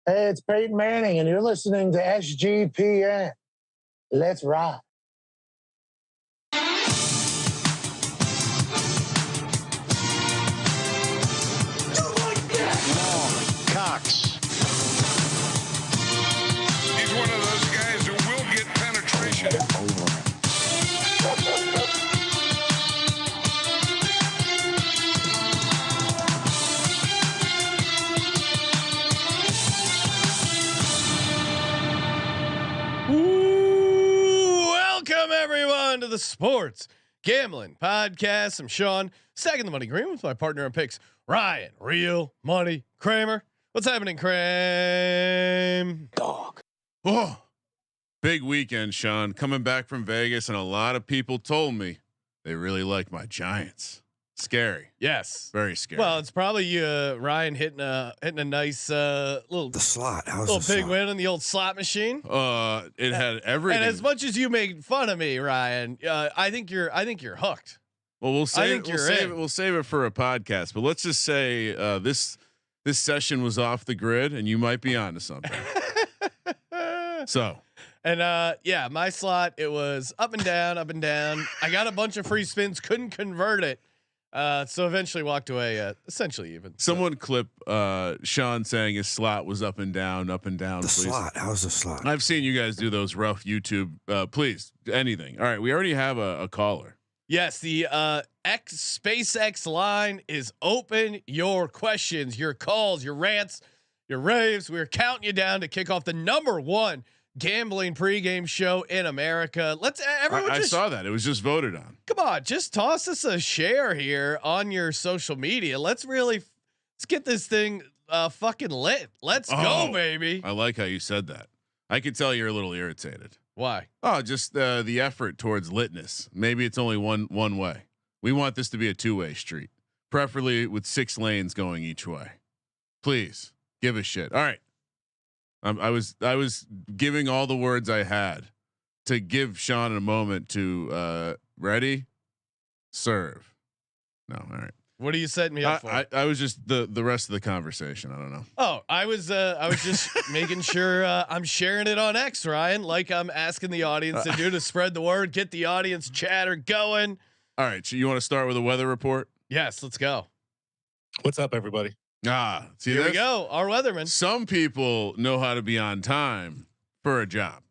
Hey, it's Peyton Manning, and you're listening to SGPN. Let's ride. Cox. He's one of those guys who will get penetration. Welcome everyone to the Sports Gambling Podcast. I'm Sean, stacking the money green with my partner in picks, Ryan, Real Money Kramer. What's happening, Kramer? Dog. Oh, big weekend, Sean. Coming back from Vegas, and a lot of people told me they really like my Giants. Scary. Yes, Very scary. Well, it's probably Ryan hitting a nice little The slot. How's little the big slot? win on the old slot machine. It had everything. And as much as you made fun of me, Ryan, I think you're hooked. Well, we'll save in. it. We'll save it for a podcast. But let's just say this session was off the grid, and you might be onto something. So. And yeah, my slot, it was up and down, up and down. I got a bunch of free spins, couldn't convert it. So eventually walked away essentially even. Someone clip Sean saying his slot was up and down, The please. slot. How's the slot? I've seen you guys do those rough YouTube. Please, anything. All right, we already have a caller. Yes, the SpaceX line is open. Your questions, your calls, your rants, your raves. We're counting you down to kick off the #1 gambling pregame show in America. Let's everyone. I saw that. It was just voted on. Come on, just toss us a share here on your social media. Let's get this thing fucking lit. Let's go, baby. I like how you said that. I could tell you're a little irritated. Why? Oh, just the effort towards litness. Maybe it's only one way. We want this to be a 2-way street, preferably with 6 lanes going each way. Please give a shit. All right. I was giving all the words I had to give Sean a moment to ready, serve. No, all right. What are you setting me up for? I was just the rest of the conversation. I don't know. Oh, I was just making sure I'm sharing it on X, Ryan, like I'm asking the audience to do to spread the word, get the audience chatter going. All right, so you want to start with a weather report? Yes, let's go. What's up, everybody? See, Here we go. Our weatherman. Some people know how to be on time for a job.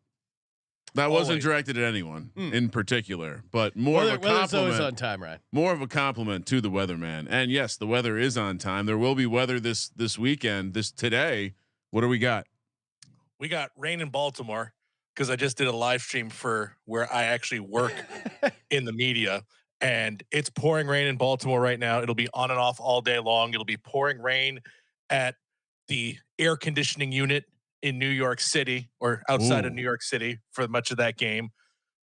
That wasn't directed at anyone in particular, but more of a weather's always compliment. on time, right? More of a compliment to the weatherman. And yes, the weather is on time. There will be weather this weekend. Today. What do we got? We got rain in Baltimore because I just did a live stream for where I actually work in the media, and it's pouring rain in Baltimore right now. It'll be on and off all day long. It'll be pouring rain at the air conditioning unit in New York City or outside of New York City for much of that game.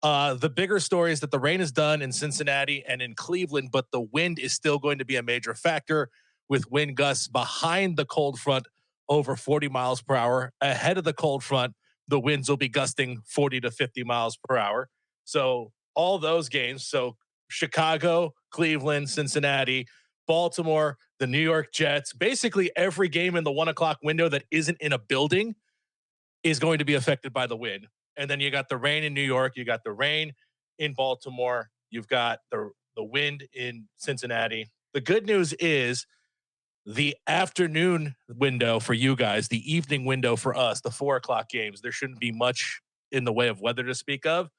The bigger story is that the rain is done in Cincinnati and in Cleveland, but the wind is still going to be a major factor with wind gusts behind the cold front over 40 miles per hour. Ahead of the cold front, the winds will be gusting 40 to 50 miles per hour. So all those games, so Chicago, Cleveland, Cincinnati, Baltimore, the New York Jets, basically every game in the 1 o'clock window that isn't in a building is going to be affected by the wind. And then you got the rain in New York, you got the rain in Baltimore, you've got the wind in Cincinnati. The good news is the afternoon window for you guys, the evening window for us, the 4 o'clock games, there shouldn't be much in the way of weather to speak of.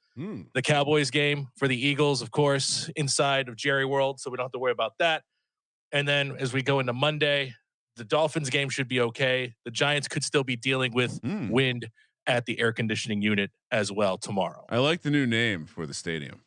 The Cowboys game for the Eagles, of course, inside of Jerry World, so we don't have to worry about that. And then as we go into Monday, the Dolphins game should be okay. The Giants could still be dealing with wind at the air conditioning unit as well tomorrow. I like the new name for the stadium.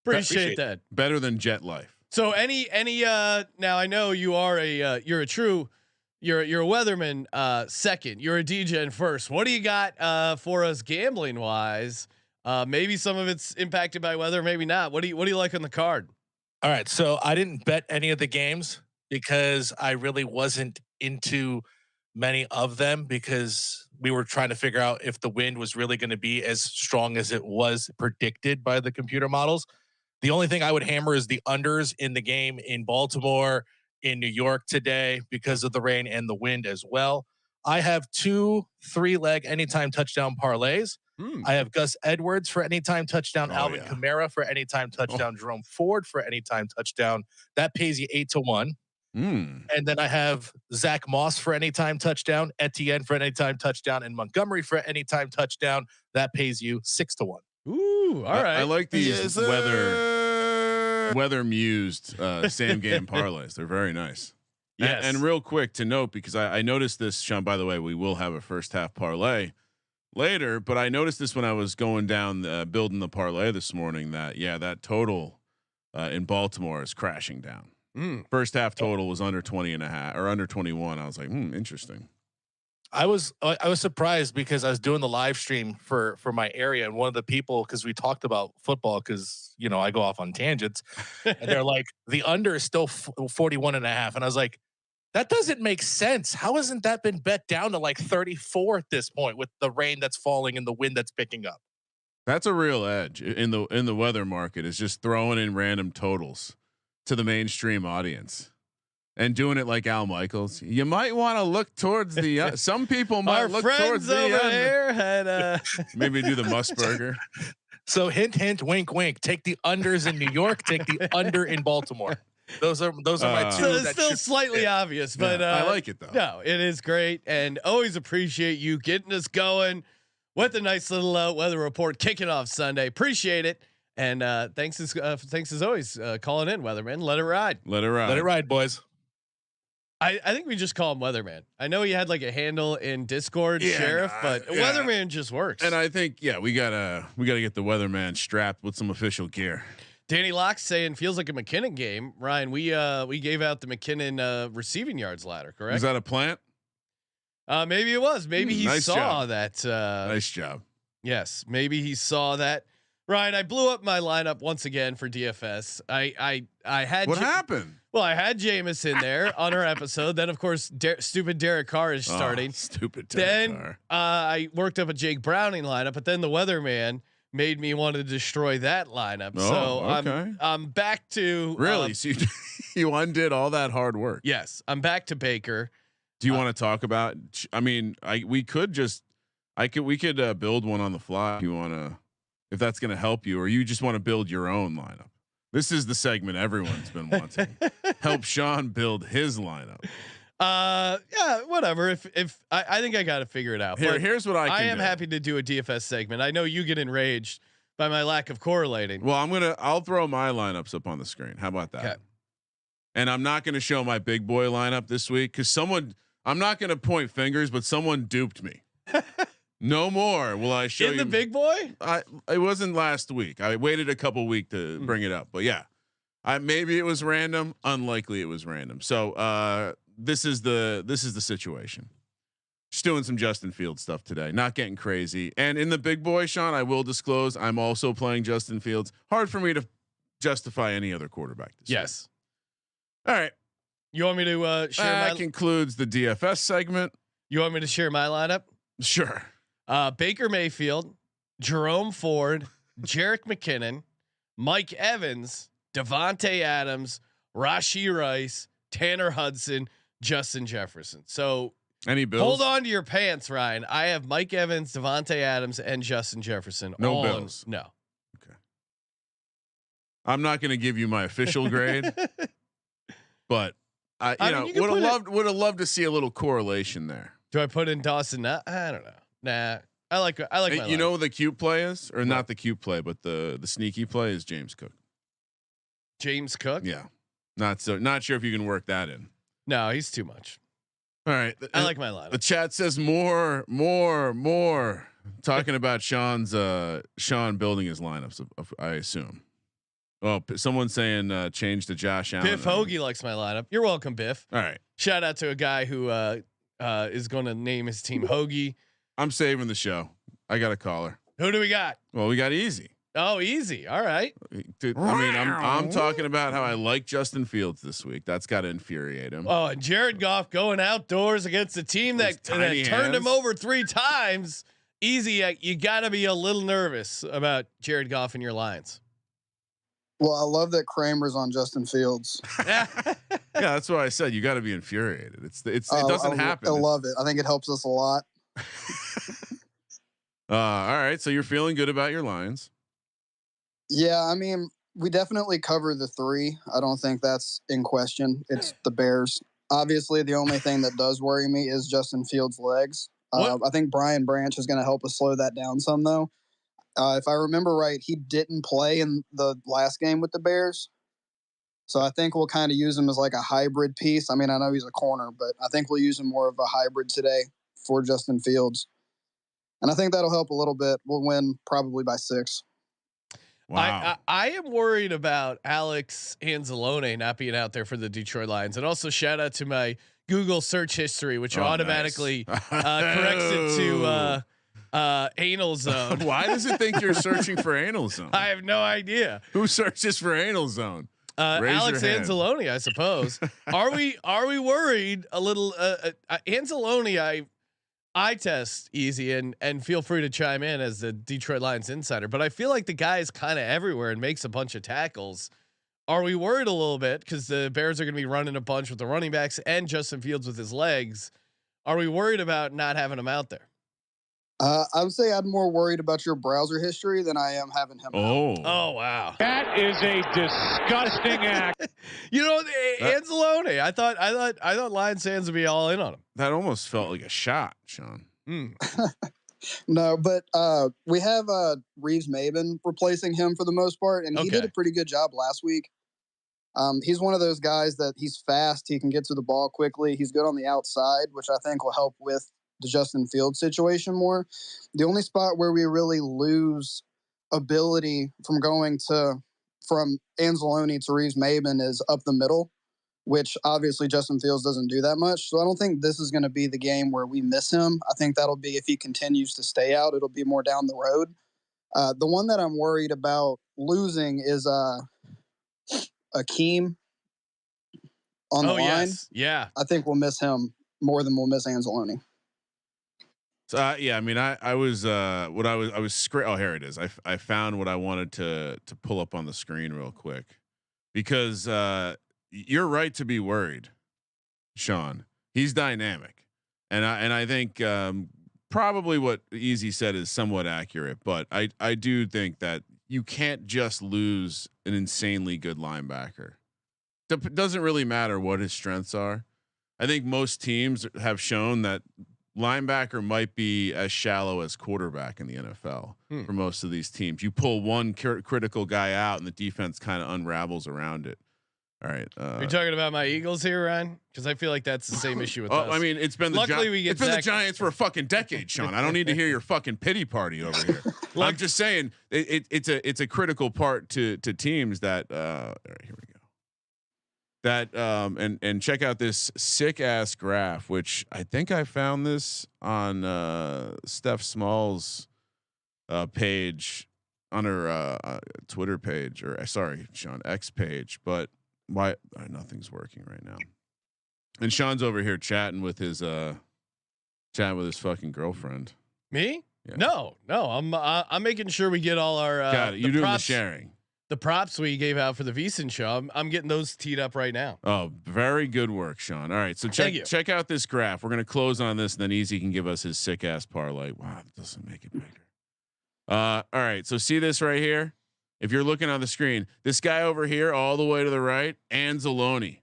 Appreciate that. Better than Jet Life. So any now I know you are you're a weatherman second. You're a DJ first. What do you got for us gambling wise? Maybe some of it's impacted by weather, maybe not. What do you like on the card? All right, so I didn't bet any of the games because I really wasn't into many of them because we were trying to figure out if the wind was really going to be as strong as it was predicted by the computer models. The only thing I would hammer is the unders in the game in Baltimore in New York today because of the rain and the wind as well. I have 2 3-leg anytime touchdown parlays. I have Gus Edwards for anytime touchdown, Alvin Kamara for anytime touchdown, Jerome Ford for anytime touchdown. That pays you 8-1. And then I have Zach Moss for anytime touchdown, Etienne for anytime touchdown, and Montgomery for anytime touchdown. That pays you 6-1. Ooh, all right. I like these weather mused same game parlays. They're very nice. Yes. And real quick to note, because I noticed this, Sean, by the way, we will have a first half parlay later, but I noticed this when I was going down building the parlay this morning that that total in Baltimore is crashing down. First half total was under 20.5 or under 21. I was like, interesting. I was surprised because I was doing the live stream for my area, and one of the people, because we talked about football, because I go off on tangents, and they're like, the under is still 41.5, and I was like, that doesn't make sense. How hasn't that been bet down to like 34 at this point with the rain that's falling and the wind that's picking up? That's a real edge in the weather market, is just throwing in random totals to the mainstream audience and doing it like Al Michaels. You might want to look towards the some people might look towards the over end. there had Maybe do the Musburger. So hint, hint, wink, wink. Take the unders in New York. Take the under in Baltimore. Those are my two. It's still slightly obvious, but I like it though. No, it is great, and always appreciate you getting us going with a nice little weather report kicking off Sunday. Appreciate it, and thanks as always calling in, Weatherman. Let it ride. Let it ride. Let it ride, boys. I think we just call him Weatherman. I know he had like a handle in Discord, Sheriff, but Weatherman just works. And I think we gotta get the Weatherman strapped with some official gear. Danny Locke saying feels like a McKinnon game. Ryan, we gave out the McKinnon receiving yards ladder, correct? Was that a plant? Maybe it was. Maybe he nice saw job. that. Nice job. Yes, maybe he saw that. Ryan, I blew up my lineup once again for DFS. I had what happened? Well, I had Jameis in there on our episode. Then, of course, stupid Derek Carr is starting. Stupid Derek Carr. I worked up a Jake Browning lineup, but then the Weatherman made me want to destroy that lineup. I'm back to really. So you undid all that hard work. Yes, I'm back to Baker. Do you want to talk about? I mean, we could build one on the fly. If you want to, if that's going to help you, or you just want to build your own lineup. This is the segment everyone's been wanting. Help Sean build his lineup. Yeah, whatever. If I think I got to figure it out. Here's what I am happy to do a DFS segment. I know you get enraged by my lack of correlating. Well, I'll throw my lineups up on the screen. How about that? Okay. And I'm not going to show my big boy lineup this week because I'm not going to point fingers, but someone duped me. No more will I show you the big boy. It wasn't last week. I waited a couple weeks to bring it up, but yeah, maybe it was random. Unlikely it was random. So this is the situation. Just doing some Justin Fields stuff today. Not getting crazy. And in the big boy, Sean, I will disclose I'm also playing Justin Fields. Hard for me to justify any other quarterback this week. All right. You want me to share? That concludes the DFS segment. You want me to share my lineup? Sure. Baker Mayfield, Jerome Ford, Jerick McKinnon, Mike Evans, Devontae Adams, Rashee Rice, Tanner Hudson, Justin Jefferson. So any bills? Hold on to your pants, Ryan. I have Mike Evans, Devontae Adams, and Justin Jefferson. No bills. No. Okay. I'm not going to give you my official grade, but would have loved to see a little correlation there. Do I put in Dawson? I don't know. Nah, I like my you know the cute play is, or not the cute play, but the sneaky play is James Cook. James Cook? Yeah. Not sure if you can work that in. No, he's too much. All right. I like my lineup. The chat says more talking about Sean building his lineups. I assume. Oh, someone's saying change to Josh Allen. Biff Hoagie likes my lineup. You're welcome, Biff. All right. Shout out to a guy who is going to name his team Hoagie. I'm saving the show. I got a caller. Who do we got? Well, we got Easy. Oh, Easy. All right. Dude, I mean, I'm talking about how I like Justin Fields this week. That's got to infuriate him. Oh, and Jared Goff going outdoors against a team that turned him over 3 times. Easy. You got to be a little nervous about Jared Goff and your Lions. Well, I love that Kramer's on Justin Fields. Yeah, that's why I said you got to be infuriated. It doesn't happen. I love it. I think it helps us a lot. All right, so you're feeling good about your Lions. Yeah, I mean, we definitely cover the 3. I don't think that's in question. It's the Bears. Obviously, the only thing that does worry me is Justin Fields' legs. I think Brian Branch is going to help us slow that down some, though. If I remember right, he didn't play in the last game with the Bears. So I think we'll kind of use him as like a hybrid piece. I mean, I know he's a corner, but I think we'll use him more of a hybrid today for Justin Fields. And I think that'll help a little bit. We'll win probably by 6. Wow. I am worried about Alex Anzalone not being out there for the Detroit Lions, and also shout out to my Google search history, which automatically corrects it to anal zone. Why does it think you're searching for anal zone? I have no idea. Who searches for anal zone? Alex Anzalone, I suppose. Are we worried a little? Anzalone, I test easy and feel free to chime in as the Detroit Lions insider, but I feel like the guy is kind of everywhere and makes a bunch of tackles. Are we worried a little bit because the Bears are going to be running a bunch with the running backs and Justin Fields with his legs? Are we worried about not having him out there? I would say I'm more worried about your browser history than I am having him. Oh wow, that is a disgusting act. You know, Anzalone. I thought Lions fans would be all in on him. That almost felt like a shot, Sean. No, but we have Reeves Maben replacing him for the most part, and he did a pretty good job last week. He's one of those guys that he's fast. He can get to the ball quickly. He's good on the outside, which I think will help with the Justin Fields situation more. The only spot where we really lose ability from Anzalone to Reeves Maben is up the middle, which obviously Justin Fields doesn't do that much. So I don't think this is going to be the game where we miss him. I think that'll be if he continues to stay out, it'll be more down the road. The one that I'm worried about losing is Akeem on the line. Yes. Yeah. I think we'll miss him more than we'll miss Anzalone. So yeah, I mean, I was here it is. I found what I wanted to pull up on the screen real quick, because you're right to be worried, Sean. He's dynamic, and I think probably what Easy said is somewhat accurate, but I do think that you can't just lose an insanely good linebacker. Doesn't really matter what his strengths are. I think most teams have shown that linebacker might be as shallow as quarterback in the NFL for most of these teams. You pull one critical guy out and the defense kind of unravels around it. All right. Are you talking about my Eagles here, Ryan? Because I feel like that's the same issue with us. I mean, it's been the Giants for a fucking decade, Sean. I don't need to hear your fucking pity party over here. I'm just saying it's a critical part to teams that. All right, here we go. That and check out this sick ass graph, which I think I found this on Steph Small's page on her Twitter page, or sorry, Sean, X page. But why nothing's working right now? And Sean's over here chatting with his fucking girlfriend. Me? Yeah. No. I'm making sure we get all our got it. You're doing the sharing. The props we gave out for the VSiN show, I'm getting those teed up right now. Oh, very good work, Sean. All right, so check out this graph. We're gonna close on this, and then Easy can give us his sick ass parlay. Wow, that doesn't make it bigger. All right, so see this right here. If you're looking on the screen, this guy over here, all the way to the right, Anzalone,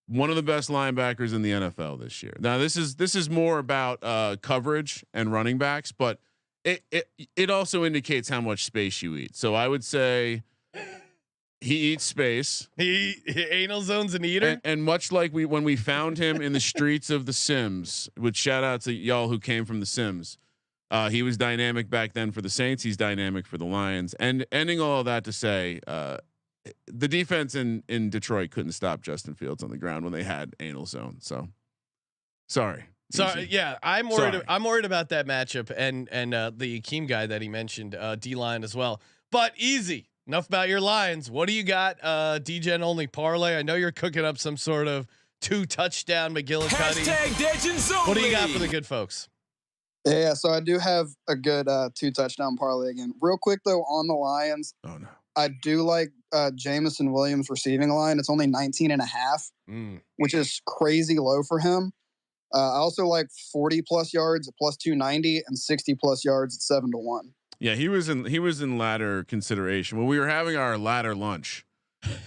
one of the best linebackers in the NFL this year. Now, this is more about coverage and running backs, but it also indicates how much space you eat. So I would say. He eats space. He anal zone's an eater, and much like when we found him in the streets of The Sims, which shout out to y'all who came from The Sims. He was dynamic back then for the Saints. He's dynamic for the Lions. And ending all of that to say, the defense in Detroit couldn't stop Justin Fields on the ground when they had anal zone. So sorry. Yeah, I'm worried. Sorry. I'm worried about that matchup and the Akeem guy that he mentioned, D-line as well. But Easy. Enough about your Lions. What do you got? DGen only parlay. I know you're cooking up some sort of 2-touchdown McGillicuddy. What do you got for the good folks? Yeah, so I do have a good 2-touchdown parlay again. Real quick though, on the Lions. Oh no. I do like Jamison Williams receiving line. It's only 19.5, which is crazy low for him. I also like 40 plus yards at plus 290 and 60 plus yards at 7-1. Yeah, he was in ladder consideration when we were having our ladder lunch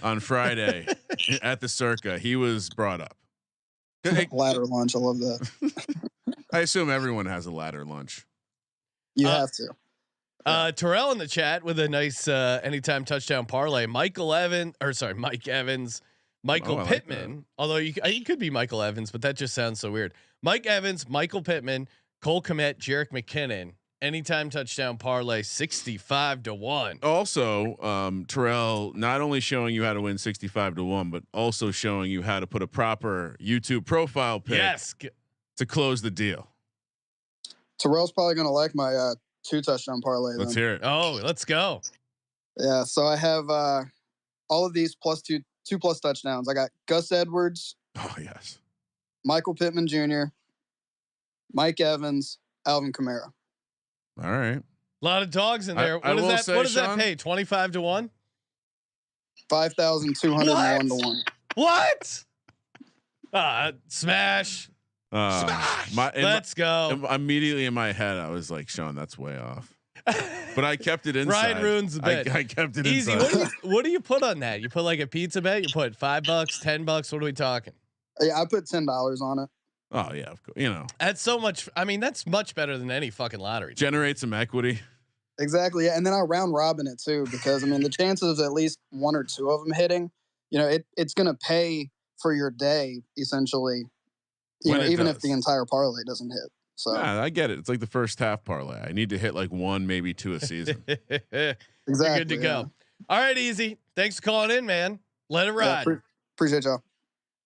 on Friday at the Circa. He was brought up. Ladder lunch, I love that. I assume everyone has a ladder lunch. You have to. Terrell in the chat with a nice anytime touchdown parlay. Mike Evans, Michael Pittman. Like although he could be Michael Evans, but that just sounds so weird. Mike Evans, Michael Pittman, Cole Kmet, Jerick McKinnon. Anytime touchdown parlay 65-1. Also, Terrell not only showing you how to win 65-1, but also showing you how to put a proper YouTube profile pic to close the deal. Terrell's probably going to like my 2 touchdown parlay. Let's hear it. Oh, let's go. Yeah. So I have all of these plus 2 plus touchdowns. I got Gus Edwards. Oh yes. Michael Pittman Jr., Mike Evans, Alvin Kamara. All right. A lot of dogs in there. What does that pay? 25-1? 5,201 to 1. What? Smash. Let's go. Immediately in my head, I was like, Sean, that's way off. But I kept it inside. Ryan ruins the bet. I kept it easy. inside. What do you put on that? You put like a pizza bet? You put $5, $10? What are we talking? Yeah, I put $10 on it. Oh yeah, of course. You know, that's so much. I mean, that's much better than any fucking lottery. Generate some equity. Exactly. Yeah. And then I round robin it too, because I mean, the chances of at least 1 or 2 of them hitting, it's going to pay for your day essentially, even if the entire parlay doesn't hit. So yeah, I get it. It's like the first half parlay. I need to hit like 1, maybe 2 a season. Exactly. You're good to go. All right, Easy. Thanks for calling in, man. Let it ride. Appreciate y'all.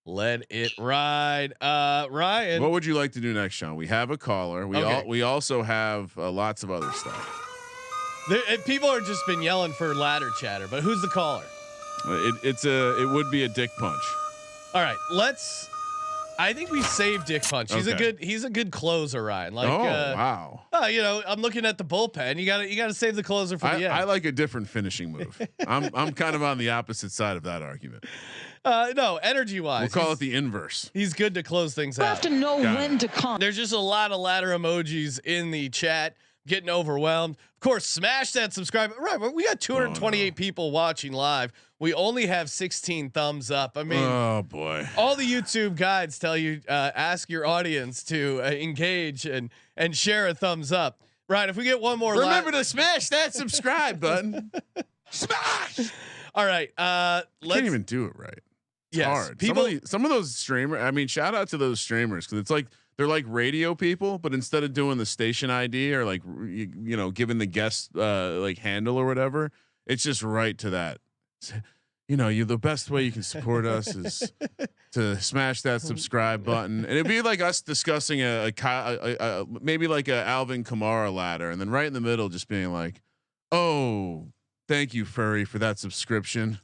Let it ride. Ryan, what would you like to do next, Sean? We have a caller. We also have lots of other stuff. People are just been yelling for ladder chatter, but who's the caller? It would be a dick punch. All right, I think we saved Dick Punch. He's a good closer, Ryan. Like, wow. I'm looking at the bullpen. You got to save the closer for the end. I like a different finishing move. I'm kind of on the opposite side of that argument. No, energy wise, we'll call it the inverse. He's good to close things out. You have to know when to come. There's just a lot of ladder emojis in the chat. Getting overwhelmed. Of course, smash that subscribe. Right, we got 228 people watching live. We only have 16 thumbs up. I mean, oh boy, all the YouTube guides tell you ask your audience to engage and share a thumbs up. Right, if we get one more, remember to smash that subscribe button. Smash. All right, let's can't even do it right. It's hard. Some of those streamers. I mean, shout out to those streamers because it's like. They're like radio people, but instead of doing the station ID or like giving the guest like handle or whatever, it's just right to that. The best way you can support us is to smash that subscribe button, and it'd be like us discussing a maybe like a Alvin Kamara ladder, and then right in the middle just being like, "Oh, thank you, Furry, for that subscription."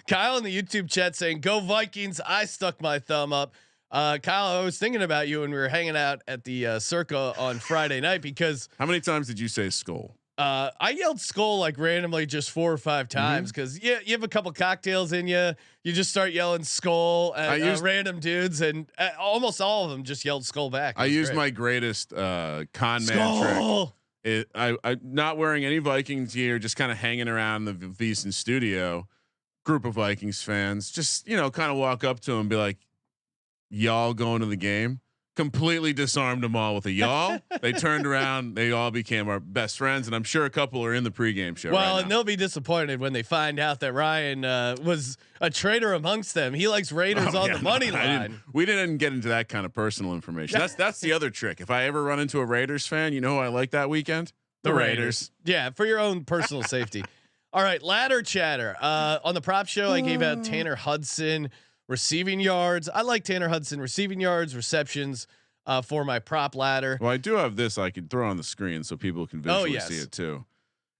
Kyle in the YouTube chat saying, "Go Vikings!" I stuck my thumb up. Kyle, I was thinking about you when we were hanging out at the Circa on Friday night because how many times did you say skull? I yelled skull like randomly just 4 or 5 times because you have a couple cocktails in you. You just start yelling skull at random dudes, and almost all of them just yelled skull back. I used my greatest con man trick. I not wearing any Vikings gear, just kind of hanging around the VSiN studio. Group of Vikings fans, just kind of walk up to him and be like, "Y'all going to the game?" Completely disarmed them all with a y'all. They turned around. They all became our best friends, and I'm sure a couple are in the pregame show. Well, right and they'll be disappointed when they find out that Ryan was a traitor amongst them. He likes Raiders on the money line. We didn't get into that kind of personal information. That's the other trick. If I ever run into a Raiders fan, you know who I like that weekend? The Raiders. Yeah, for your own personal safety. All right, ladder chatter. On the prop show, I gave out Tanner Hudson receiving yards. I like Tanner Hudson receiving yards, receptions for my prop ladder. Well, I do have this I could throw on the screen so people can visually see it too.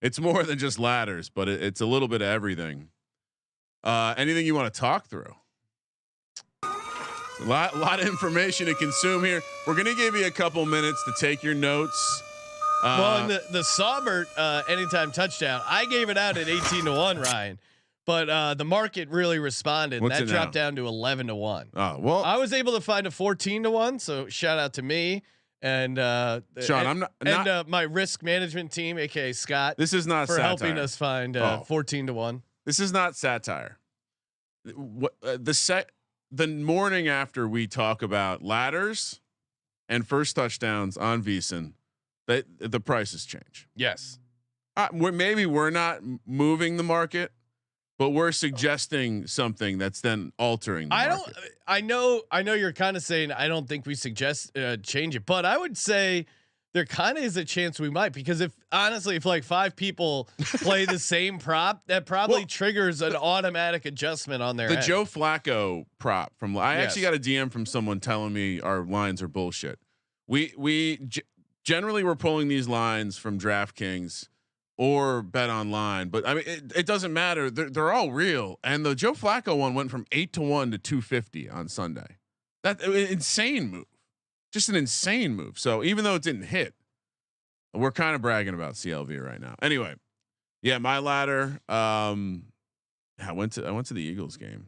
It's more than just ladders, but it's a little bit of everything. Anything you want to talk through? A lot of information to consume here. We're going to give you a couple minutes to take your notes. Well, in the Saubert anytime touchdown, I gave it out at 18-1, Ryan. but the market really responded. What's That it dropped now? down to 11-1. Oh well, I was able to find a 14-1. So shout out to me and Sean. and, I'm not. my risk management team, aka Scott, This is not for satire. helping us find 14-1. This is not satire. What the morning after we talk about ladders and first touchdowns on VSiN, that the prices change. Yes. Maybe we're not moving the market, but we're suggesting something that's then altering the market. I know you're kind of saying I don't think we suggest change it, but I would say there kind of is a chance we might, because if like 5 people play the same prop, that probably triggers an automatic adjustment on their The end. Joe Flacco prop I actually got a DM from someone telling me our lines are bullshit. Generally we're pulling these lines from DraftKings or Bet Online, but I mean it doesn't matter. They're all real. And the Joe Flacco one went from 8-1 to 250 on Sunday. That insane move. Just an insane move. So even though it didn't hit, we're kind of bragging about CLV right now. Anyway, yeah, my ladder. I went to the Eagles game.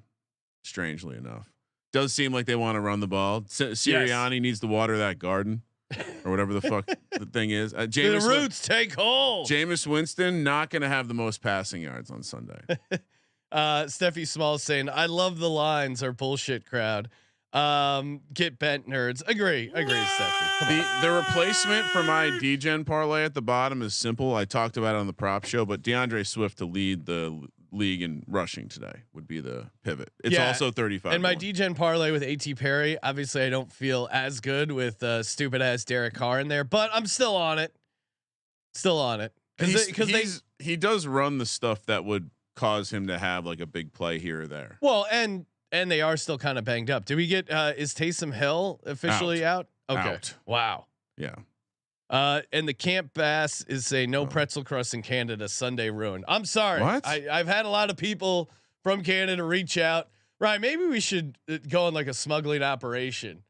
Strangely enough, does seem like they want to run the ball. Sirianni needs to water that garden, or whatever the fuck the thing is. The roots take hold. Jameis Winston not going to have the most passing yards on Sunday. Steffi Small saying, "I love the lines. Our bullshit crowd." Get bent nerds. Agree, Steffi. The replacement for my DGen parlay at the bottom is simple. I talked about it on the prop show, but DeAndre Swift to lead the league in rushing today would be the pivot. It's also 35. And my DGen parlay with AT Perry. Obviously, I don't feel as good with stupid ass Derek Carr in there, but I'm still on it. Because he does run the stuff that would cause him to have like a big play here or there. Well, and they are still kind of banged up. Do we get is Taysom Hill officially out? Okay. Out. Wow. Yeah. And the Camp Bass is saying no pretzel crust in Canada, Sunday ruined. I'm sorry. What? I've had a lot of people from Canada reach out. Right. Maybe we should go on like a smuggling operation.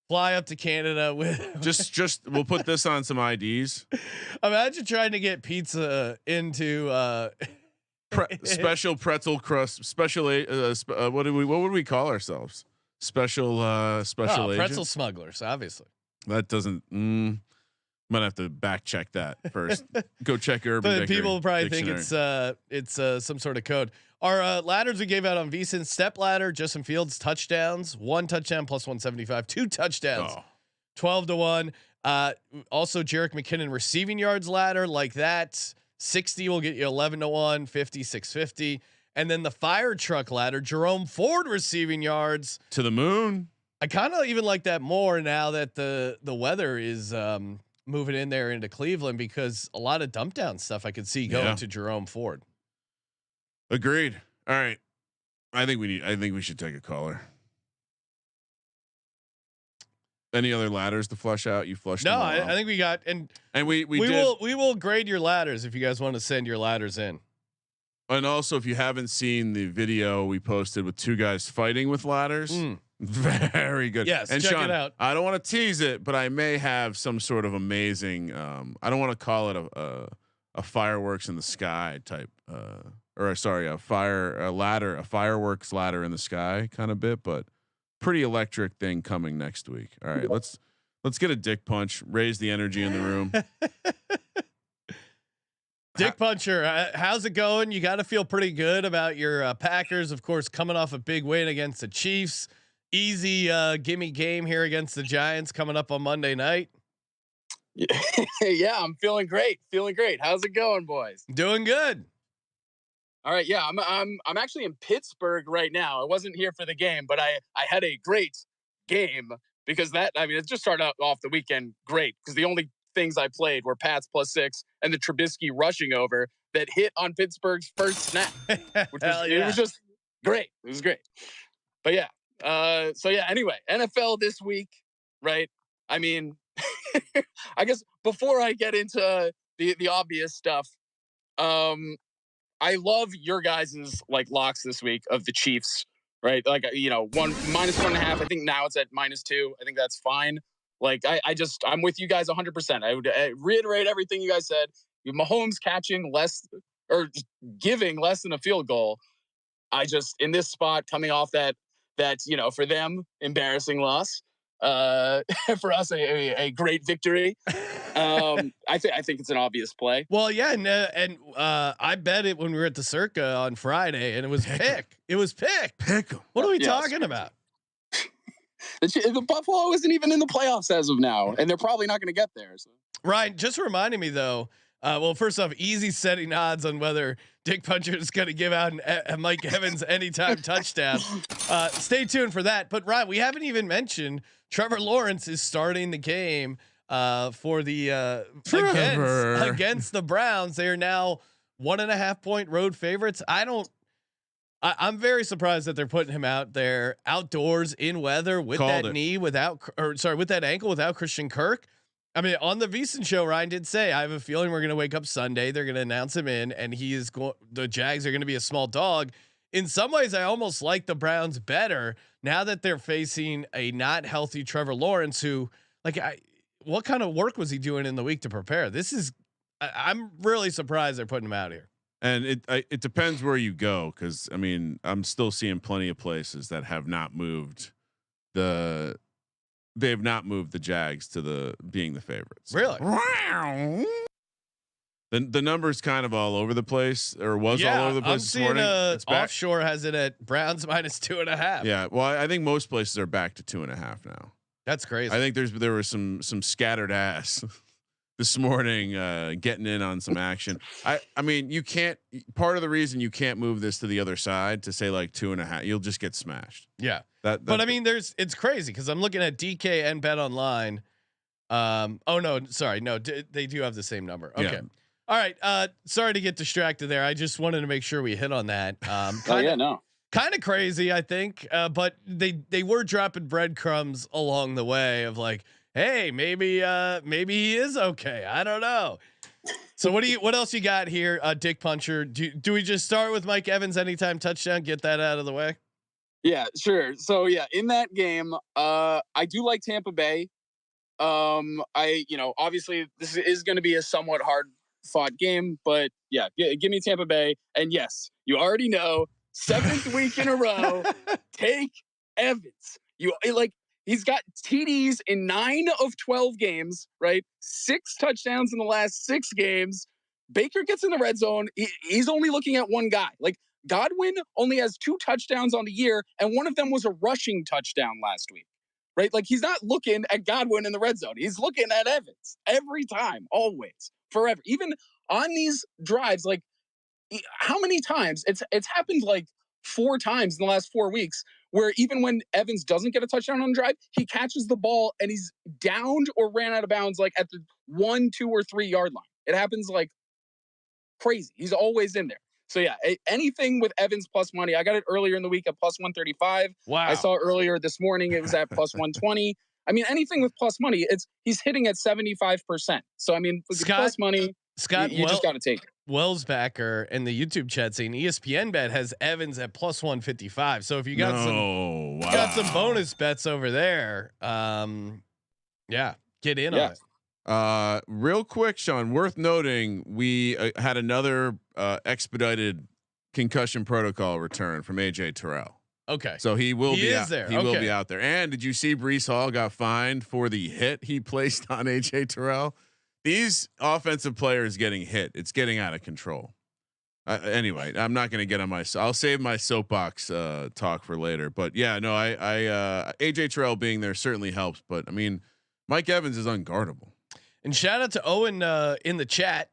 Fly up to Canada with just we'll put this on some IDs. Imagine trying to get pizza into special pretzel crust, special what would we call ourselves? Special agent? Pretzel smugglers, obviously. That doesn't might have to back check that first. Go check Urban But Dictionary. people probably think it's some sort of code. Our ladders we gave out on VSiN: step ladder, Justin Fields touchdowns, 1 touchdown plus 175, 2 touchdowns, 12-1. Also Jerick McKinnon receiving yards ladder like that. 60 will get you 11-1, 50, 650. And then the fire truck ladder, Jerome Ford receiving yards to the moon. I kind of even like that more now that the weather is moving in there into Cleveland, because a lot of dump down stuff I could see going to Jerome Ford. Agreed. All right. I think we should take a caller. Any other ladders to flush out? You flushed. No, I think we got, and we will grade your ladders if you guys want to send your ladders in. And also, if you haven't seen the video we posted with 2 guys fighting with ladders, very good. Yes, and check Sean, it out. I don't want to tease it, but I may have some sort of amazing. I don't want to call it a fireworks in the sky type, or sorry, a fireworks ladder in the sky kind of bit, but pretty electric thing coming next week. All right, let's get a dick punch, raise the energy in the room. Dick Puncher, how's it going? You got to feel pretty good about your Packers, of course, coming off a big win against the Chiefs. Easy gimme game here against the Giants coming up on Monday night. Yeah, I'm feeling great. How's it going, boys? Doing good. All right, yeah, I'm actually in Pittsburgh right now. I wasn't here for the game, but I had a great game because it just started off the weekend great because the only things I played were Pats +6 and the Trubisky rushing over that hit on Pittsburgh's first snap, which it was just great. It was great. But yeah, anyway, NFL this week, right? I mean, I guess before I get into the obvious stuff, I love your guys's like locks this week of the Chiefs, right? Like, -1.5. I think now it's at -2. I think that's fine. Like, I'm with you guys 100%. I would reiterate everything you guys said. Mahomes catching less or giving less than a field goal. I just in this spot coming off that for them embarrassing loss, for us a great victory. I think it's an obvious play. Well, yeah, and I bet it when we were at the Circa on Friday, and it was pick. It was pick. Pick 'em. What are we talking about? The Buffalo isn't even in the playoffs as of now, and they're probably not going to get there. So. Ryan, just reminding me though. Well, first off, easy setting odds on whether Dick Puncher is going to give out a Mike Evans anytime touchdown. Stay tuned for that. But Ryan, we haven't even mentioned Trevor Lawrence is starting the game for the against the Browns. They are now 1.5 point road favorites. I'm very surprised that they're putting him out there outdoors in weather with that ankle without Christian Kirk. I mean, on the VSiN show, Ryan did say, I have a feeling we're going to wake up Sunday. They're going to announce him in, and the Jags are going to be a small dog. In some ways, I almost like the Browns better now that they're facing a not healthy Trevor Lawrence, who what kind of work was he doing in the week to prepare? I'm really surprised they're putting him out here. And it depends where you go. Cause I mean, I'm still seeing plenty of places that have not moved they have not moved the Jags to being the favorites. Really? The number's kind of all over the place, or was all over the place I'm this seeing morning. It's back. Offshore has it at Browns -2.5. Yeah. Well, I think most places are back to 2.5 now. That's crazy. I think there was some scattered ass this morning getting in on some action. I mean, you can't. Part of the reason you can't move this to the other side to say like 2.5, you'll just get smashed. Yeah. But I mean, it's crazy because I'm looking at DK and Bet Online. Oh no, sorry, no, they do have the same number. Okay. Yeah. All right. Sorry to get distracted there. I just wanted to make sure we hit on that. Kind of crazy, I think. But they were dropping breadcrumbs along the way of like, hey, maybe he is okay. I don't know. So what else you got here, Dick Puncher? Do we just start with Mike Evans anytime touchdown? Get that out of the way. Yeah, sure. So yeah, in that game, I do like Tampa Bay. Obviously this is going to be a somewhat hard fought game, but yeah, give me Tampa Bay. And yes, you already know, 7th week in a row, take Evans. He's got TDs in 9 of 12 games, right? 6 touchdowns in the last 6 games. Baker gets in the red zone. He's only looking at one guy. Like Godwin only has 2 touchdowns on the year, and one of them was a rushing touchdown last week, right? Like he's not looking at Godwin in the red zone. He's looking at Evans every time, always, forever. Even on these drives, like how many times it's happened like 4 times in the last 4 weeks where even when Evans doesn't get a touchdown on the drive, he catches the ball and he's downed or ran out of bounds like at the 1, 2, or 3 yard line. It happens like crazy. He's always in there. So yeah, anything with Evans plus money. I got it earlier in the week at plus 135. Wow. I saw earlier this morning it was at plus 120. I mean, anything with plus money, he's hitting at 75%. So I mean, plus money, Scott, you just got to take it. Wellsbacker in the YouTube chat saying ESPN bet has Evans at plus 155. So if you got got some bonus bets over there, yeah, get in on it. Real quick, Sean, worth noting, we had another expedited concussion protocol return from AJ Terrell. Okay, so he will be out there. He will be out there. And did you see Breece Hall got fined for the hit he placed on AJ Terrell? These offensive players getting hit, it's getting out of control. Anyway, I'm not going to get on I'll save my soapbox talk for later. But yeah, no, AJ Terrell being there certainly helps. But I mean, Mike Evans is unguardable. And shout out to Owen in the chat.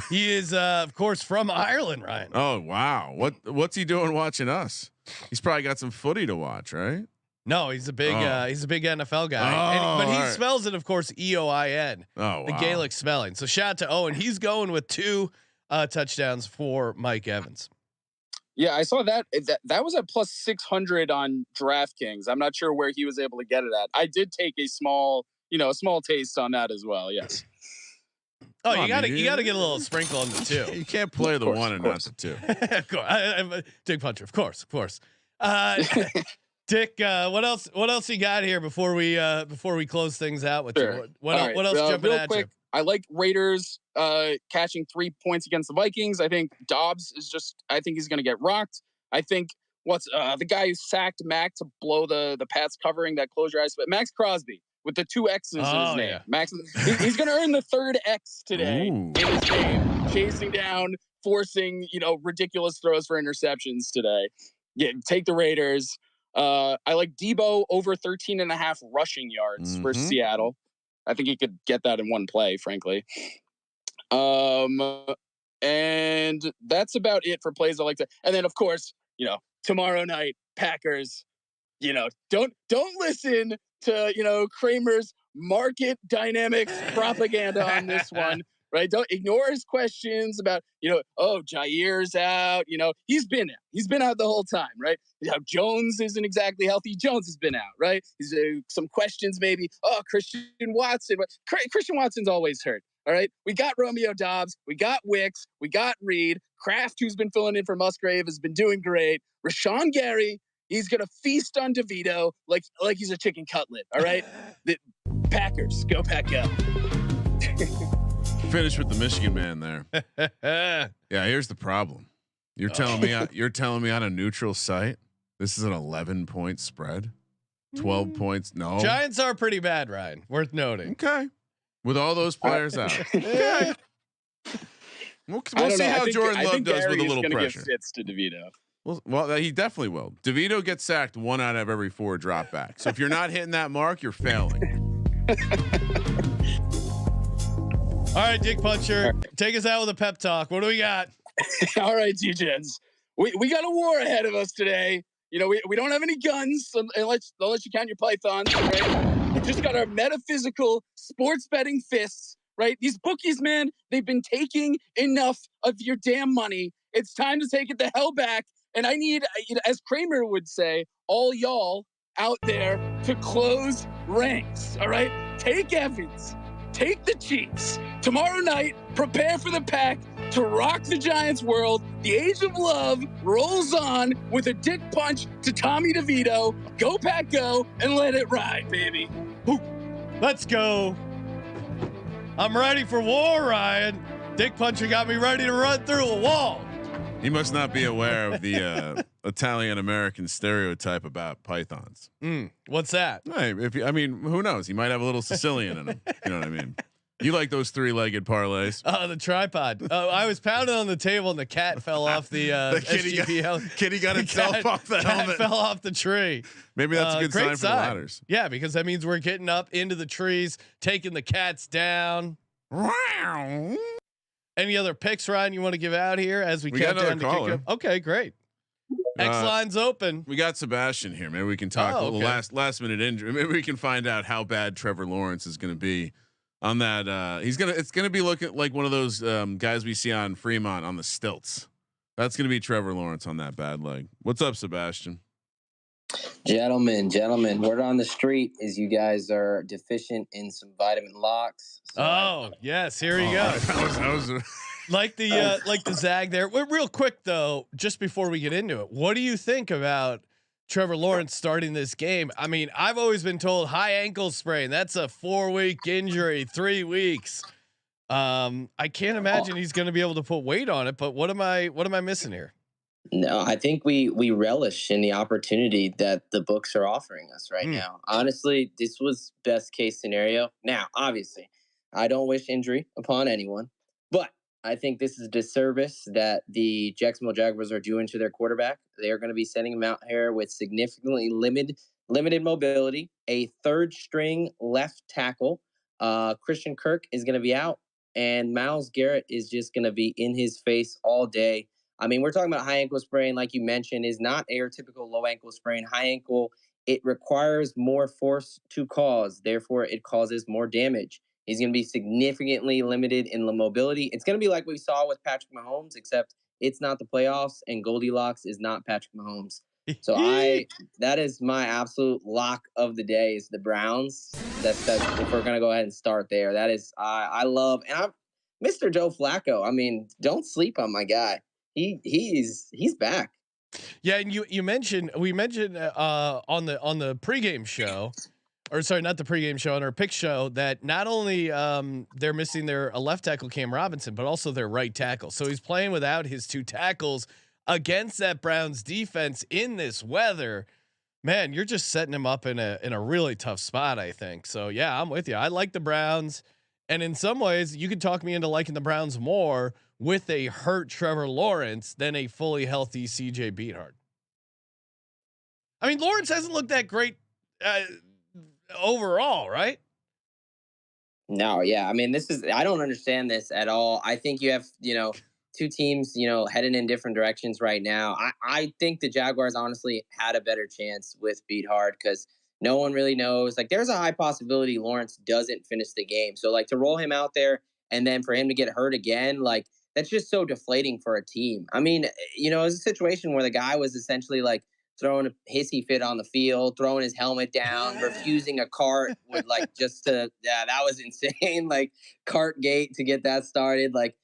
He is, of course, from Ireland, Ryan. Oh wow, what's he doing watching us? He's probably got some footy to watch, right? No, he's a big NFL guy, but he spells it, of course, EOIN. Oh, the Gaelic spelling. So shout out to Owen. He's going with 2 touchdowns for Mike Evans. Yeah, I saw that was at plus 600 on DraftKings. I'm not sure where he was able to get it at. I did take a small taste on that as well. Yes. Oh, you got to get a little sprinkle on the 2. You can't play the 1 and not the 2. Of course, I'm a Dick Puncher. Of course. Dick, what else you got here before we close things out with you? What else jumping at you? I like Raiders catching 3 points against the Vikings. I think Dobbs is I think he's going to get rocked. I think the guy who sacked Mac to blow the Pats covering that close your eyes, but Max Crosby with the 2 X's in his name. Yeah. Max, he's going to earn the 3rd X today Ooh. in his game, chasing down, forcing, ridiculous throws for interceptions today. Yeah, take the Raiders. I like Debo over 13.5 rushing yards for Seattle. I think he could get that in one play, frankly. And that's about it for plays I like to. And then, of course, tomorrow night, Packers. Don't listen to Kramer's market dynamics propaganda on this one. Right? Don't ignore his questions about, Jair's out. He's been out the whole time, right? Jones isn't exactly healthy. Jones has been out, right? He's some questions maybe. Oh, Christian Watson. Christian Watson's always hurt. All right. We got Romeo Dobbs. We got Wicks. We got Reed. Kraft, who's been filling in for Musgrave, has been doing great. Rashawn Gary, he's going to feast on DeVito like he's a chicken cutlet. All right. The Packers, go Pack go. Finish with the Michigan man there. Yeah, here's the problem. You're telling me on a neutral site, this is an 11-point spread, 12 points. No, Giants are pretty bad, Ryan. Worth noting. Okay, with all those players out. Okay, we'll see how Jordan Love does with a little pressure. Give fits to DeVito. Well, he definitely will. DeVito gets sacked 1 out of every 4 dropbacks. So if you're not hitting that mark, you're failing. All right, Dick Puncher, take us out with a pep talk. What do we got? All right, G-Gens. We got a war ahead of us today. We don't have any guns unless you count your pythons. Right? We just got our metaphysical sports betting fists. Right? These bookies, man, they've been taking enough of your damn money. It's time to take it the hell back. And I need, as Kramer would say, all y'all out there to close ranks. All right? Take Evans. Take the Chiefs. Tomorrow night, prepare for the Pack to rock the Giants world. The age of love rolls on with a dick punch to Tommy DeVito. Go Pack go and let it ride, baby. Woo. Let's go. I'm ready for war, Ryan. Dick Puncher got me ready to run through a wall. He must not be aware of the Italian American stereotype about pythons. What's that? Hey, who knows? He might have a little Sicilian in him. You know what I mean? You like those 3-legged parlays? Oh, the tripod. I was pounding on the table and the cat fell off the SGP. Kitty got himself off the helmet. Fell off the tree. Maybe that's a good sign for the ladders. Yeah, because that means we're getting up into the trees, taking the cats down. Any other picks, Ryan, you want to give out here as we count down to kick up? Okay, great. X line's open. We got Sebastian here. Maybe we can talk a little last minute injury. Maybe we can find out how bad Trevor Lawrence is going to be on that. It's going to be looking like one of those guys we see on Fremont on the stilts. That's going to be Trevor Lawrence on that bad leg. What's up, Sebastian? Gentlemen, word on the street is you guys are deficient in some vitamin locks. So yes, here he goes. That was like the zag there. Real quick though, just before we get into it, what do you think about Trevor Lawrence starting this game? I mean, I've always been told high ankle sprain. That's a 4-week injury, 3 weeks. I can't imagine he's going to be able to put weight on it. But what am I missing here? No, I think we relish in the opportunity that the books are offering us right now. Honestly, this was best case scenario. Now, obviously, I don't wish injury upon anyone, but I think this is a disservice that the Jacksonville Jaguars are doing to their quarterback. They are going to be sending him out here with significantly limited mobility, a 3rd string left tackle. Christian Kirk is going to be out, and Myles Garrett is just going to be in his face all day. I mean, we're talking about high ankle sprain, like you mentioned, is not a typical low ankle sprain. High ankle, it requires more force to cause. Therefore, it causes more damage. He's going to be significantly limited in the mobility. It's going to be like we saw with Patrick Mahomes, except it's not the playoffs and Goldilocks is not Patrick Mahomes. So that is my absolute lock of the day is the Browns. That's if we're going to go ahead and start there. That is, I love, and I'm Mr. Joe Flacco. I mean, don't sleep on my guy. He's back. Yeah, and we mentioned on the pregame show or sorry, not the pregame show, on our pick show, that not only they're missing their left tackle Cam Robinson, but also their right tackle. So he's playing without his 2 tackles against that Browns defense in this weather. Man, you're just setting him up in a really tough spot, I think. So yeah, I'm with you. I like the Browns, and in some ways, you could talk me into liking the Browns more with a hurt Trevor Lawrence than a fully healthy CJ Beathard. I mean, Lawrence hasn't looked that great overall, right? No, yeah. I mean, I don't understand this at all. I think you have, 2 teams, heading in different directions right now. I think the Jaguars honestly had a better chance with Beathard because no one really knows. Like, there's a high possibility Lawrence doesn't finish the game. So, like, to roll him out there and then for him to get hurt again, like, that's just so deflating for a team. I mean, it was a situation where the guy was essentially like throwing a hissy fit on the field, throwing his helmet down, refusing a cart with that was insane. Like, cart gate to get that started. Like,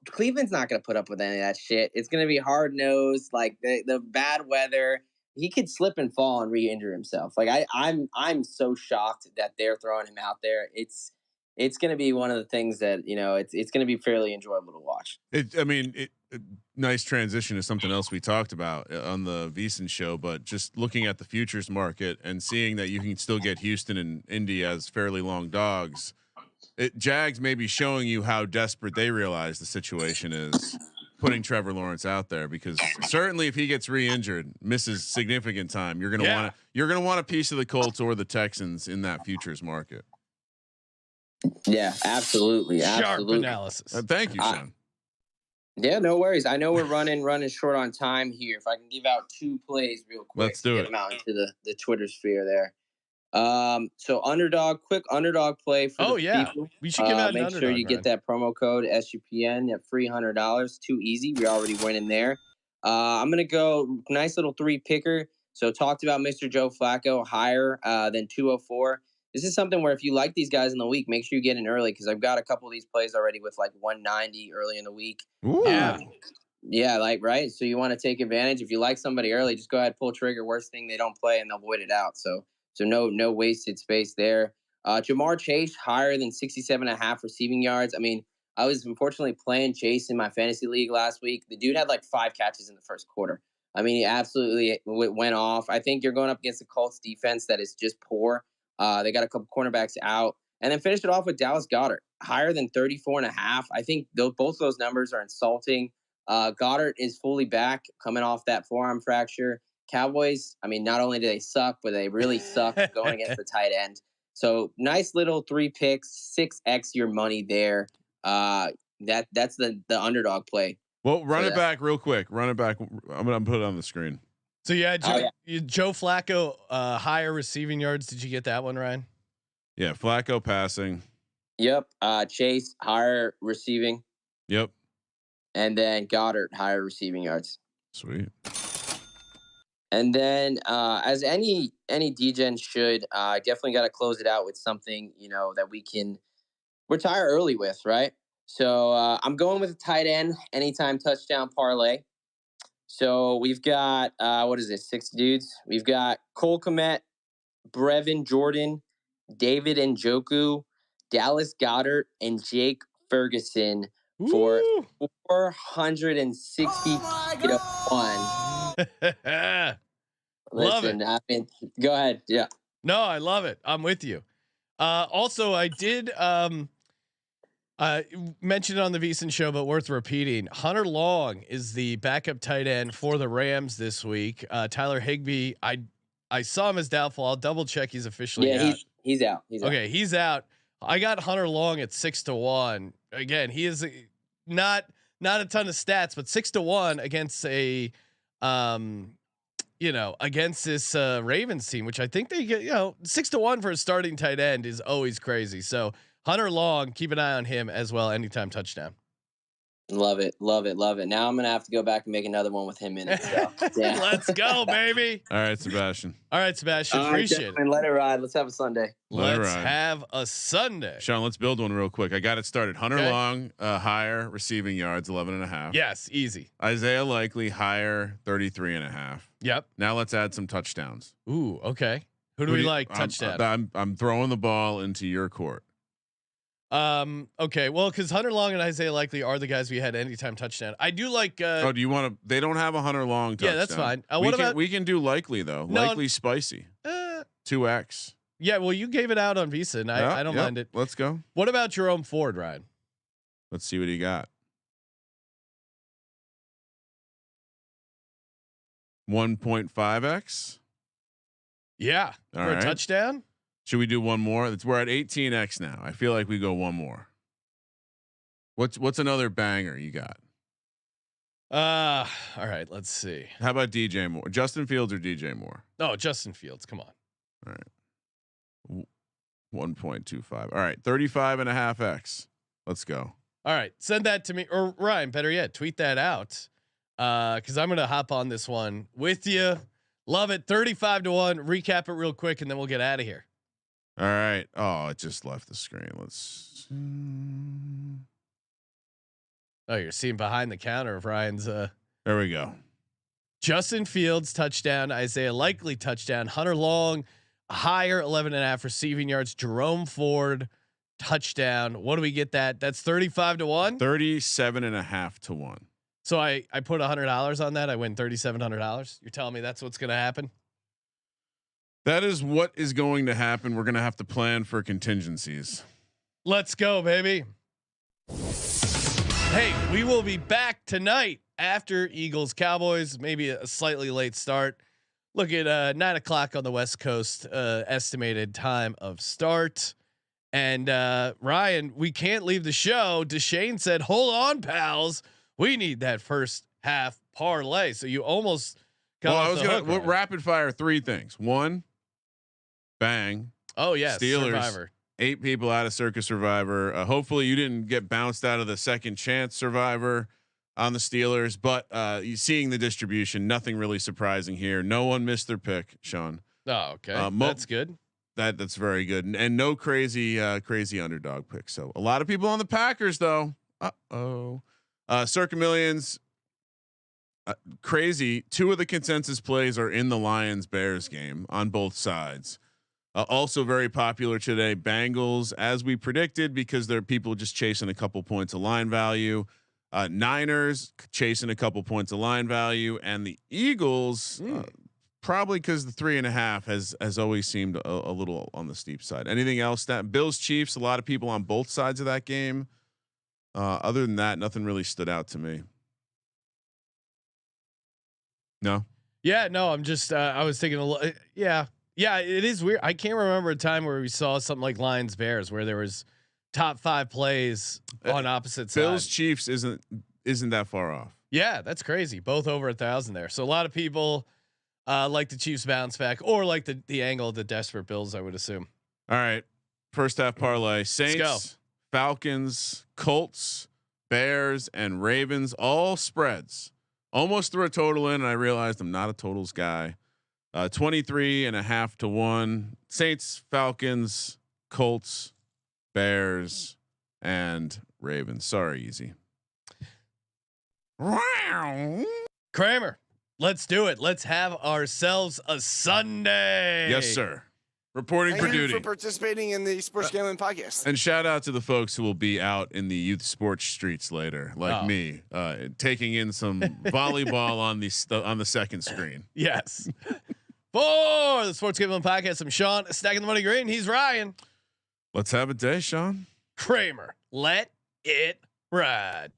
Cleveland's not going to put up with any of that shit. It's going to be hard nosed, like the bad weather. He could slip and fall and re-injure himself. Like, I'm so shocked that they're throwing him out there. It's going to be one of the things that, it's going to be fairly enjoyable to watch. Nice transition to something else we talked about on the VSiN show, but just looking at the futures market and seeing that you can still get Houston and Indy as fairly long dogs. Jags may be showing you how desperate they realize the situation is, putting Trevor Lawrence out there, because certainly if he gets re-injured, misses significant time, you're gonna want a piece of the Colts or the Texans in that futures market. Yeah, absolutely. Sharp analysis. Thank you, Sean. Yeah, no worries. I know we're running short on time here. If I can give out 2 plays real quick, let's do it. Get them out into the Twitter sphere there. So quick underdog play for people. We should give out make sure you get that promo code SGPN at free $100. Too easy. We're already winning there. I'm gonna go nice little 3 picker. So talked about Mr. Joe Flacco higher than 204. This is something where if you like these guys in the week, make sure you get in early, because I've got a couple of these plays already with like 190 early in the week. Yeah, like, right. So you want to take advantage. If you like somebody early, just go ahead, pull trigger. Worst thing, they don't play and they'll void it out. So no wasted space there. Jamar Chase higher than 67.5 receiving yards. I mean, I was unfortunately playing Chase in my fantasy league last week. The dude had like 5 catches in the first quarter. I mean, he absolutely went off. I think you're going up against the Colts defense that is just poor. They got a couple cornerbacks out, and then finished it off with Dallas Goedert higher than 34.5. I think both those numbers are insulting. Goddard is fully back, coming off that forearm fracture. Cowboys, I mean, not only do they suck, but they really suck going against the tight end. So nice little 3 picks, 6x your money there. That's the underdog play. Well, run it back real quick. Run it back. I'm gonna put it on the screen. So Joe Flacco higher receiving yards. Did you get that one, Ryan? Yeah, Flacco passing. Yep. Chase higher receiving. Yep. And then Goddard higher receiving yards. Sweet. And then as any DGen should, definitely got to close it out with something, that we can retire early with, right? So I'm going with a tight end anytime touchdown parlay. So we've got 6 dudes. We've got Cole Kmet, Brevin Jordan, David Njoku, Dallas Goedert, and Jake Ferguson for 461. Listen, I mean, go ahead. Yeah. No, I love it. I'm with you. Also, I did mention it on the VSiN show, but worth repeating. Hunter Long is the backup tight end for the Rams this week. Tyler Higbee, I saw him as doubtful. I'll double check. He's officially out. He's out. Okay, he's out. I got Hunter Long at 6-1. Again, he is not a ton of stats, but 6-1 against against this Ravens team, which I think they get, 6-1 for a starting tight end is always crazy. So Hunter Long, keep an eye on him as well. Anytime touchdown. Love it. Now I'm going to have to go back and make another one with him in it. So, yeah. Let's go, baby. All right, Sebastian. Appreciate it. Let it ride. Let's have a Sunday. Let's have a Sunday. Sean, let's build one real quick. I got it started. Hunter Long, higher receiving yards, 11.5. Yes, easy. Isaiah Likely, higher, 33.5. Yep. Now let's add some touchdowns. Ooh, okay. Who do we like? Touchdown. I'm throwing the ball into your court. Okay. Well, because Hunter Long and Isaiah Likely are the guys we had anytime touchdown. I do like. Do you want to? They don't have a Hunter Long touchdown. Yeah, that's fine. We can do Likely though. No, Likely spicy. 2x. Yeah. Well, you gave it out on Visa, and I don't mind it. Let's go. What about Jerome Ford, Ryan? Let's see what he got. 1.5x. Yeah. All for right. a touchdown. Should we do one more? We're at 18x now. I feel like we go one more. What's another banger you got? All right. Let's see. How about DJ Moore? Justin Fields or DJ Moore? Oh, Justin Fields. Come on. All right. 1.25. All right. 35.5x. Let's go. All right. Send that to me, or Ryan, better yet, tweet that out. Cause I'm going to hop on this one with you. Love it. 35-1. Recap it real quick and then we'll get out of here. All right. Oh, it just left the screen. Let's. Oh, you're seeing behind the counter of Ryan's. There we go. Justin Fields touchdown, Isaiah Likely touchdown, Hunter Long higher 11.5 receiving yards, Jerome Ford touchdown. What do we get that? That's 35-1. 37.5 to 1. So I put $100 on that. I win $3,700. You're telling me that's what's going to happen? That is what is going to happen. We're going to have to plan for contingencies. Let's go, baby. Hey, we will be back tonight after Eagles Cowboys, maybe a slightly late start. Look at 9:00 on the West Coast, estimated time of start. And Ryan, we can't leave the show. Deshane said, "Hold on, pals. We need that first half parlay." So you almost got off the hook, we'll rapid fire 3 things. 1, bang. Oh yeah, Steelers. Survivor. 8 people out of Circus Survivor. Hopefully you didn't get bounced out of the second chance Survivor on the Steelers, but you seeing the distribution, nothing really surprising here. No one missed their pick, Sean. Oh, okay. That's good. That's very good. And no crazy underdog picks. So a lot of people on the Packers though. Circa Millions. Crazy. 2 of the consensus plays are in the Lions Bears game on both sides. Also very popular today. Bengals, as we predicted, because there are people just chasing a couple points of line value. Niners chasing a couple points of line value, and the Eagles probably because the 3.5 has always seemed a little on the steep side. Anything else? That Bills Chiefs, a lot of people on both sides of that game. Other than that, nothing really stood out to me. No. Yeah, no. I'm just. I was thinking a little. Yeah, it is weird. I can't remember a time where we saw something like Lions Bears where there was top 5 plays on opposite sides. Bills Chiefs isn't that far off. Yeah, that's crazy. Both over 1,000 there. So a lot of people like the Chiefs bounce back, or like the angle of the desperate Bills, I would assume. All right, first half parlay: Saints, Falcons, Colts, Bears, and Ravens. All spreads. Almost threw a total in, and I realized I'm not a totals guy. 23.5 to 1. Saints, Falcons, Colts, Bears, and Ravens. Sorry, easy. Kramer, let's do it. Let's have ourselves a Sunday. Yes, sir. Reporting for duty. Thank you for participating in the Sports Gambling Podcast. And shout out to the folks who will be out in the youth sports streets later, like me, taking in some volleyball on the second screen. Yes. For the Sports Gambling Podcast, I'm Sean, stacking the money green. He's Ryan. Let's have a day, Sean. Kramer, let it ride.